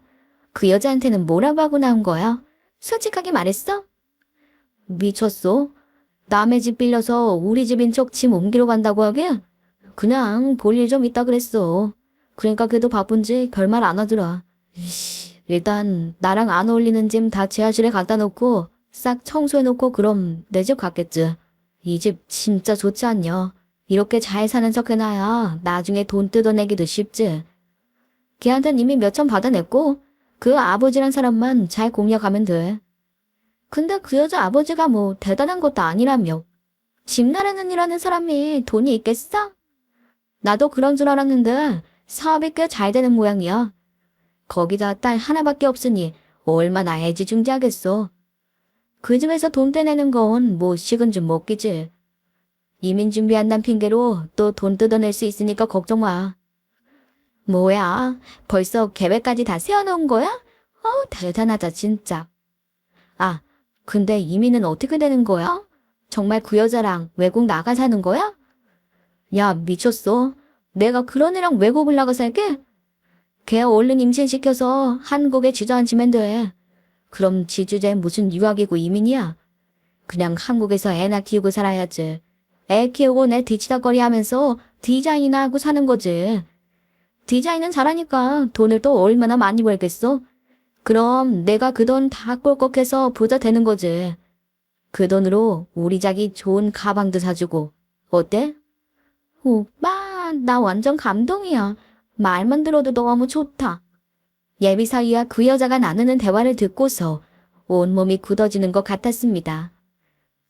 그 여자한테는 뭐라고 하고 나온 거야? 솔직하게 말했어? 미쳤어? 남의 집 빌려서 우리 집인 척 짐 옮기러 간다고 하게? 그냥 볼 일 좀 있다 그랬어. 그러니까 걔도 바쁜지 별말 안 하더라. 일단 나랑 안 어울리는 짐 다 지하실에 갖다 놓고 싹 청소해놓고 그럼 내 집 갔겠지. 이 집 진짜 좋지 않냐? 이렇게 잘 사는 척 해놔야 나중에 돈 뜯어내기도 쉽지. 걔한텐 이미 몇천 받아냈고 그 아버지란 사람만 잘 공략하면 돼. 근데 그 여자 아버지가 뭐 대단한 것도 아니라며. 집 나르는 일하는 사람이 돈이 있겠어? 나도 그런 줄 알았는데 사업이 꽤 잘 되는 모양이야. 거기다 딸 하나밖에 없으니 얼마나 애지중지하겠어. 그 집에서 돈 떼내는 건 뭐 식은 죽 먹기지. 이민 준비한다는 핑계로 또 돈 뜯어낼 수 있으니까 걱정 마. 뭐야, 벌써 계획까지 다 세워놓은 거야? 대단하다 진짜. 아, 근데 이민은 어떻게 되는 거야? 정말 그 여자랑 외국 나가 사는 거야? 야, 미쳤어. 내가 그런 애랑 외국을 나가 살게? 걔 얼른 임신시켜서 한국에 주저앉히면 돼. 그럼 지주제 무슨 유학이고 이민이야? 그냥 한국에서 애나 키우고 살아야지. 애 키우고 내 뒤치다거리 하면서 디자인이나 하고 사는 거지. 디자인은 잘하니까 돈을 또 얼마나 많이 벌겠어? 그럼 내가 그 돈 다 꼴꺽해서 부자 되는 거지. 그 돈으로 우리 자기 좋은 가방도 사주고. 어때? 오빠, 나 완전 감동이야. 말만 들어도 너무 좋다. 예비 사위와 그 여자가 나누는 대화를 듣고서 온몸이 굳어지는 것 같았습니다.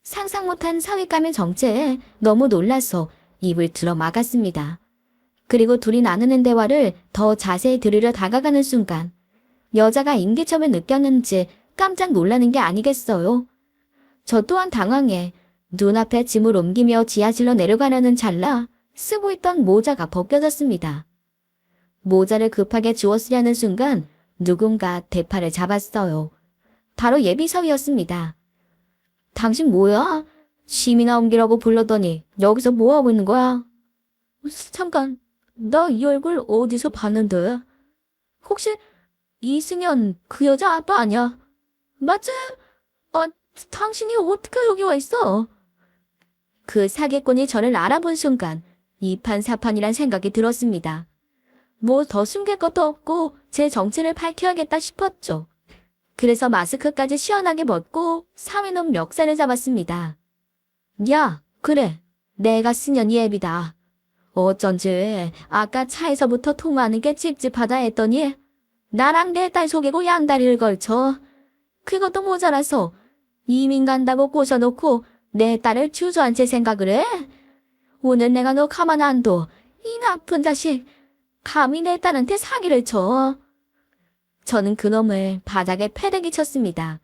상상 못한 사위감의 정체에 너무 놀라서 입을 들어 막았습니다. 그리고 둘이 나누는 대화를 더 자세히 들으려 다가가는 순간 여자가 인기척을 느꼈는지 깜짝 놀라는 게 아니겠어요. 저 또한 당황해 눈앞에 짐을 옮기며 지하실로 내려가려는 찰나 쓰고 있던 모자가 벗겨졌습니다. 모자를 급하게 주웠으려는 순간 누군가 대팔을 잡았어요. 바로 예비사위였습니다. 당신 뭐야? 짐이나 옮기라고 불렀더니 여기서 뭐하고 있는 거야? 잠깐, 나 이 얼굴 어디서 봤는데? 혹시 이승연 그 여자 아빠 아니야? 맞지? 당신이 어떻게 여기 와 있어? 그 사기꾼이 저를 알아본 순간 이판사판이란 생각이 들었습니다. 뭐 더 숨길 것도 없고 제 정체를 밝혀야겠다 싶었죠. 그래서 마스크까지 시원하게 벗고 사위놈 멱살을 잡았습니다. 야, 그래. 내가 승연이 애비다. 어쩐지 아까 차에서부터 통화하는 게 찝찝하다 했더니 나랑 내 딸 속이고 양다리를 걸쳐. 그것도 모자라서 이민 간다고 꼬셔놓고 내 딸을 주저앉힐 생각을 해? 오늘 내가 너 가만 안 둬. 이 나쁜 자식. 감히 내 딸한테 사기를 쳐. 저는 그놈을 바닥에 패대기 쳤습니다.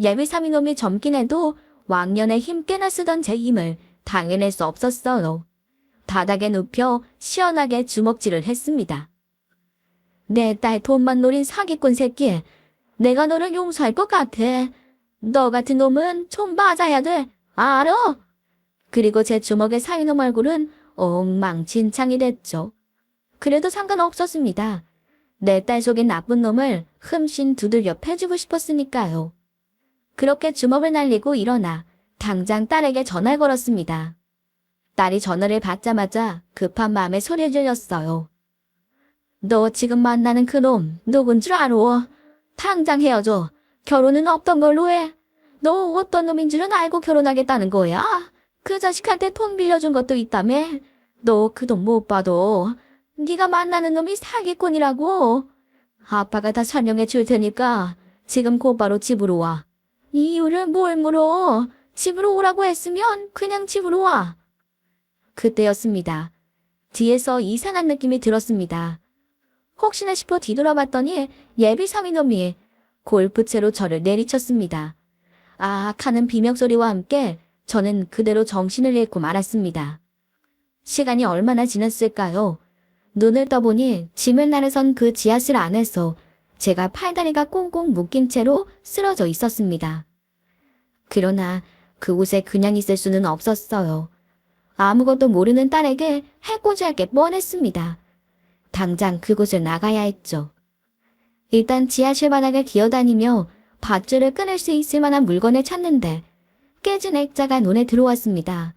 예비사위놈이 젊긴 해도 왕년에 힘 꽤나 쓰던 제 힘을 당해낼 수 없었어요. 바닥에 눕혀 시원하게 주먹질을 했습니다. 내 딸 돈만 노린 사기꾼 새끼. 내가 너를 용서할 것 같아. 너 같은 놈은 좀 맞아야 돼. 알아? 그리고 제 주먹의 사위놈 얼굴은 엉망진창이 됐죠. 그래도 상관없었습니다. 내 딸 속인 나쁜 놈을 흠씬 두들겨 패주고 싶었으니까요. 그렇게 주먹을 날리고 일어나 당장 딸에게 전화를 걸었습니다. 딸이 전화를 받자마자 급한 마음에 소리를 질렀어요. 너 지금 만나는 그놈 누군 줄 알아? 당장 헤어져. 결혼은 없던 걸로 해. 너 어떤 놈인 줄은 알고 결혼하겠다는 거야? 그 자식한테 돈 빌려준 것도 있다며? 너 그 돈 못 봐도 네가 만나는 놈이 사기꾼이라고. 아빠가 다 설명해 줄 테니까 지금 곧바로 집으로 와. 이유를 뭘 물어? 집으로 오라고 했으면 그냥 집으로 와. 그때였습니다. 뒤에서 이상한 느낌이 들었습니다. 혹시나 싶어 뒤돌아봤더니 예비사위놈이 골프채로 저를 내리쳤습니다. 아악 하는 비명소리와 함께 저는 그대로 정신을 잃고 말았습니다. 시간이 얼마나 지났을까요? 눈을 떠보니 짐을 나르선 그 지하실 안에서 제가 팔다리가 꽁꽁 묶인 채로 쓰러져 있었습니다. 그러나 그곳에 그냥 있을 수는 없었어요. 아무것도 모르는 딸에게 해코지할 게 뻔했습니다. 당장 그곳을 나가야 했죠. 일단 지하실 바닥을 기어다니며 밧줄을 끊을 수 있을 만한 물건을 찾는데 깨진 액자가 눈에 들어왔습니다.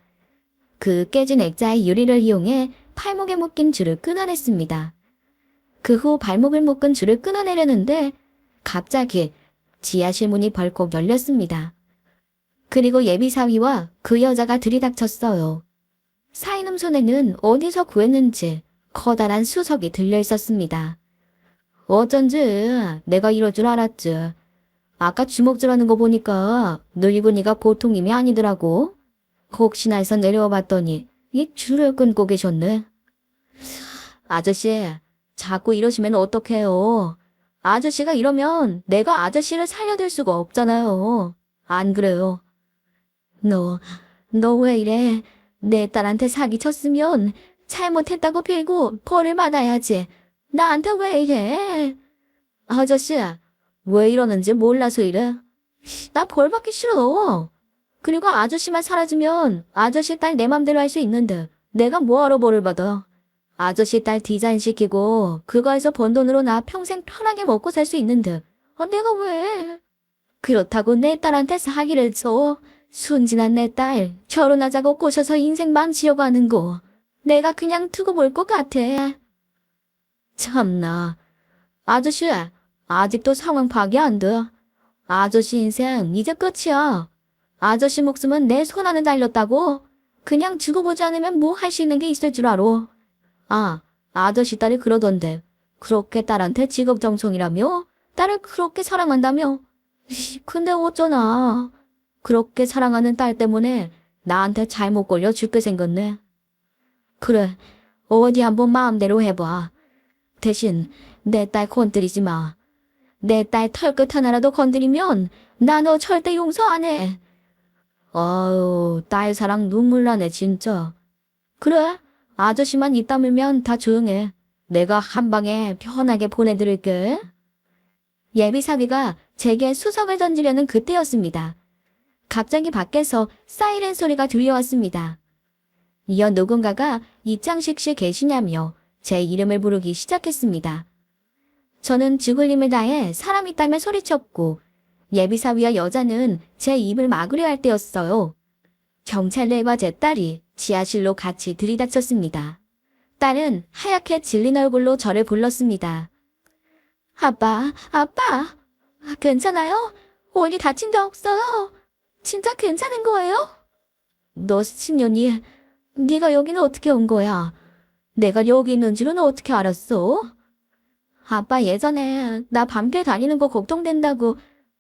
그 깨진 액자의 유리를 이용해 팔목에 묶인 줄을 끊어냈습니다. 그 후 발목을 묶은 줄을 끊어내려는데 갑자기 지하실 문이 벌컥 열렸습니다. 그리고 예비사위와 그 여자가 들이닥쳤어요. 사이놈 손에는 어디서 구했는지 커다란 수석이 들려 있었습니다. 어쩐지 내가 이럴 줄 알았지. 아까 주먹질하는 거 보니까 늙은이가 보통 힘이 아니더라고. 혹시나 해서 내려와 봤더니 이 줄을 끊고 계셨네. 아저씨, 자꾸 이러시면 어떡해요. 아저씨가 이러면 내가 아저씨를 살려둘 수가 없잖아요. 안 그래요? 너 왜 이래? 내 딸한테 사기쳤으면 잘못했다고 빌고 벌을 받아야지. 나한테 왜 이래? 아저씨, 왜 이러는지 몰라서 이래. 나 벌 받기 싫어. 그리고 아저씨만 사라지면 아저씨 딸 내 맘대로 할 수 있는데 내가 뭐하러 벌을 받아. 아저씨 딸 디자인 시키고 그거에서 번 돈으로 나 평생 편하게 먹고 살 수 있는데 내가 왜? 그렇다고 내 딸한테 사기를 쳐. 순진한 내 딸 결혼하자고 꼬셔서 인생 망치려고 하는 거 내가 그냥 두고 볼 것 같아. 참나. 아저씨, 아직도 상황 파악이 안 돼. 아저씨 인생 이제 끝이야. 아저씨 목숨은 내 손 안에 달렸다고? 그냥 죽어보지 않으면 뭐 할 수 있는 게 있을 줄 알아. 아, 아저씨 딸이 그러던데. 그렇게 딸한테 직업정성이라며? 딸을 그렇게 사랑한다며? 근데 어쩌나. 그렇게 사랑하는 딸 때문에 나한테 잘못 걸려 죽게 생겼네. 그래, 어디 한번 마음대로 해봐. 대신 내 딸 건드리지 마. 내 딸 털끝 하나라도 건드리면 나 너 절대 용서 안 해. 아유, 딸 사랑 눈물 나네 진짜. 그래, 아저씨만 입 다물면 다 조용해. 내가 한 방에 편하게 보내드릴게. 예비사위가 제게 수석을 던지려는 그때였습니다. 갑자기 밖에서 사이렌 소리가 들려왔습니다. 이어 누군가가 이창식 씨 계시냐며 제 이름을 부르기 시작했습니다. 저는 죽을 힘을 다해 사람 있다며 소리쳤고 예비사위와 여자는 제 입을 막으려 할 때였어요. 경찰들과 제 딸이 지하실로 같이 들이닥쳤습니다. 딸은 하얗게 질린 얼굴로 저를 불렀습니다. 아빠, 아빠, 괜찮아요? 어디 다친 데 없어요? 진짜 괜찮은 거예요? 너 신년이, 네가 여기는 어떻게 온 거야? 내가 여기 있는 줄은 어떻게 알았어? 아빠 예전에 나 밤길 다니는 거 걱정된다고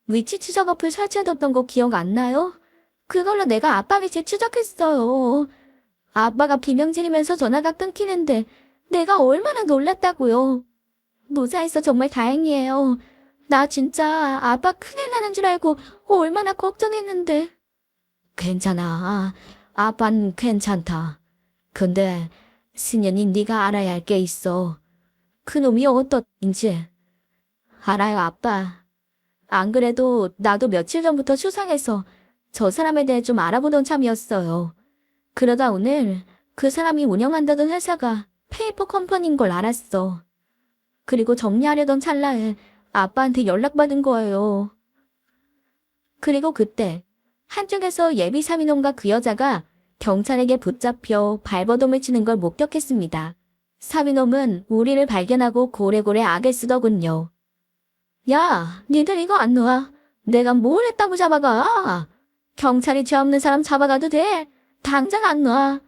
위치 추적 어플 설치해뒀던 거 기억 안 나요? 그걸로 내가 아빠 위치 추적했어요. 아빠가 비명 지르면서 전화가 끊기는데 내가 얼마나 놀랐다고요. 무사해서 정말 다행이에요. 나 진짜 아빠 큰일 나는 줄 알고 얼마나 걱정했는데. 괜찮아. 아빠는 괜찮다. 근데 신년이 네가 알아야 할 게 있어. 그놈이 어떻인지. 알아요, 아빠. 안 그래도 나도 며칠 전부터 수상해서 저 사람에 대해 좀 알아보던 참이었어요. 그러다 오늘 그 사람이 운영한다던 회사가 페이퍼 컴퍼니인 걸 알았어. 그리고 정리하려던 찰나에 아빠한테 연락받은 거예요. 그리고 그때 한쪽에서 예비 사민원과 그 여자가 경찰에게 붙잡혀 발버둥을 치는 걸 목격했습니다. 사민놈은 우리를 발견하고 고래고래 악을 쓰더군요. 야, 니들 이거 안 놔. 내가 뭘 했다고 잡아가. 경찰이 죄 없는 사람 잡아가도 돼. 당장 안 놔.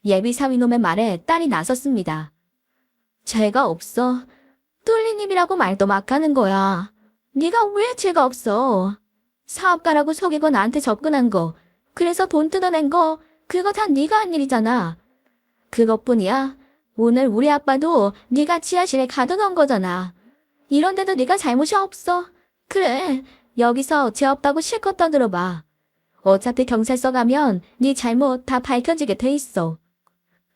예비 사민놈의 말에 딸이 나섰습니다. 죄가 없어. 뚫린 입이라고 말도 막 하는 거야. 네가 왜 죄가 없어? 사업가라고 속이고 나한테 접근한 거, 그래서 돈 뜯어낸 거, 그거 다 네가 한 일이잖아. 그것뿐이야. 오늘 우리 아빠도 네가 지하실에 가둬놓은 거잖아. 이런데도 네가 잘못이 없어. 그래, 여기서 죄 없다고 실컷 떠들어봐. 어차피 경찰서 가면 네 잘못 다 밝혀지게 돼 있어.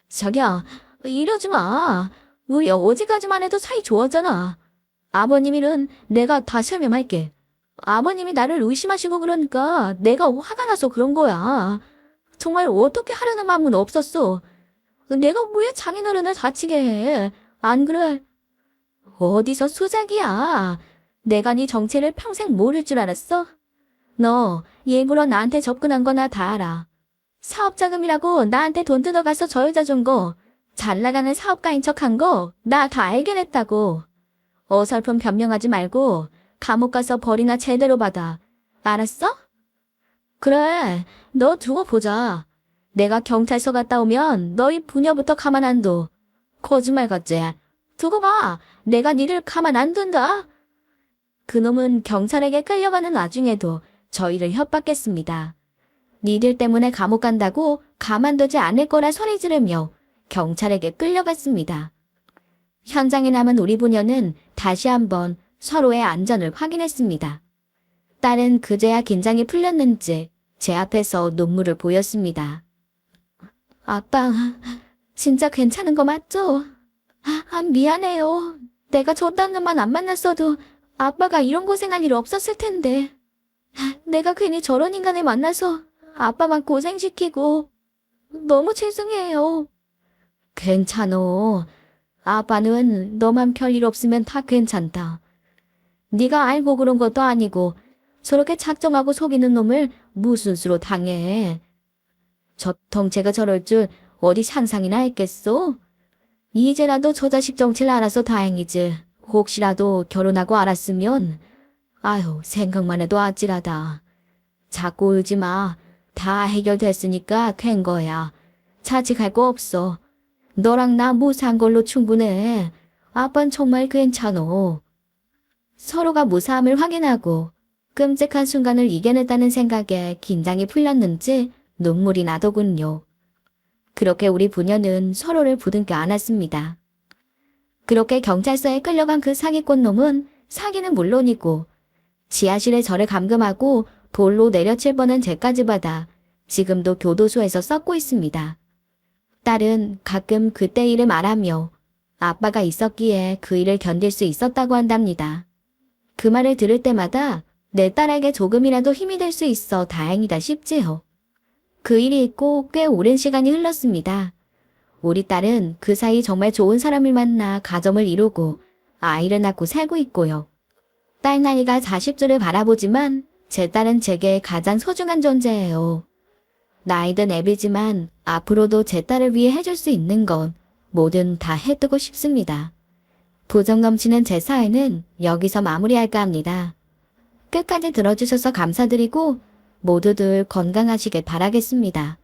저기요, 이러지 마. 우리 어제까지만 해도 사이 좋았잖아. 아버님 일은 내가 다 설명할게. 아버님이 나를 의심하시고 그러니까 내가 화가 나서 그런 거야. 정말 어떻게 하려는 마음은 없었어. 내가 왜 장인어른을 다치게 해? 안 그래? 어디서 수작이야. 내가 네 정체를 평생 모를 줄 알았어? 너 일부러 나한테 접근한 거나 다 알아. 사업자금이라고 나한테 돈 뜯어가서 저 여자 준 거, 잘 나가는 사업가인 척한 거 나 다 알게 됐다고. 어설픈 변명하지 말고 감옥 가서 벌이나 제대로 받아. 알았어? 그래, 너 두고 보자. 내가 경찰서 갔다 오면 너희 부녀부터 가만 안 둬. 거짓말 같지? 두고 봐. 내가 니를 가만 안 둔다. 그놈은 경찰에게 끌려가는 와중에도 저희를 협박했습니다. 니들 때문에 감옥 간다고 가만두지 않을 거라 소리 지르며 경찰에게 끌려갔습니다. 현장에 남은 우리 부녀는 다시 한번 서로의 안전을 확인했습니다. 딸은 그제야 긴장이 풀렸는지 제 앞에서 눈물을 보였습니다. 아빠, 진짜 괜찮은 거 맞죠? 미안해요. 내가 저딴 놈만 안 만났어도 아빠가 이런 고생할 일 없었을 텐데. 내가 괜히 저런 인간을 만나서 아빠만 고생시키고 너무 죄송해요. 괜찮어. 아빠는 너만 별일 없으면 다 괜찮다. 네가 알고 그런 것도 아니고 저렇게 작정하고 속이는 놈을 무슨 수로 당해. 저 덩체가 저럴 줄 어디 상상이나 했겠소? 이제라도 저 자식 정체를 알아서 다행이지. 혹시라도 결혼하고 알았으면, 아휴, 생각만 해도 아찔하다. 자꾸 울지 마. 다 해결됐으니까 된 거야. 자책할 거 없어. 너랑 나 무사한 걸로 충분해. 아빤 정말 괜찮어. 서로가 무사함을 확인하고 끔찍한 순간을 이겨냈다는 생각에 긴장이 풀렸는지 눈물이 나더군요. 그렇게 우리 부녀는 서로를 부둥켜 안았습니다. 그렇게 경찰서에 끌려간 그 사기꾼 놈은 사기는 물론이고 지하실에 저를 감금하고 돌로 내려칠 뻔한 죄까지 받아 지금도 교도소에서 썩고 있습니다. 딸은 가끔 그때 일을 말하며 아빠가 있었기에 그 일을 견딜 수 있었다고 한답니다. 그 말을 들을 때마다 내 딸에게 조금이라도 힘이 될 수 있어 다행이다 싶지요. 그 일이 있고 꽤 오랜 시간이 흘렀습니다. 우리 딸은 그 사이 정말 좋은 사람을 만나 가정을 이루고 아이를 낳고 살고 있고요. 딸 나이가 40줄을 바라보지만 제 딸은 제게 가장 소중한 존재예요. 나이든 애비지만 앞으로도 제 딸을 위해 해줄 수 있는 건 뭐든 다 해두고 싶습니다. 부정 넘치는 제 사회는 여기서 마무리할까 합니다. 끝까지 들어주셔서 감사드리고 모두들 건강하시길 바라겠습니다.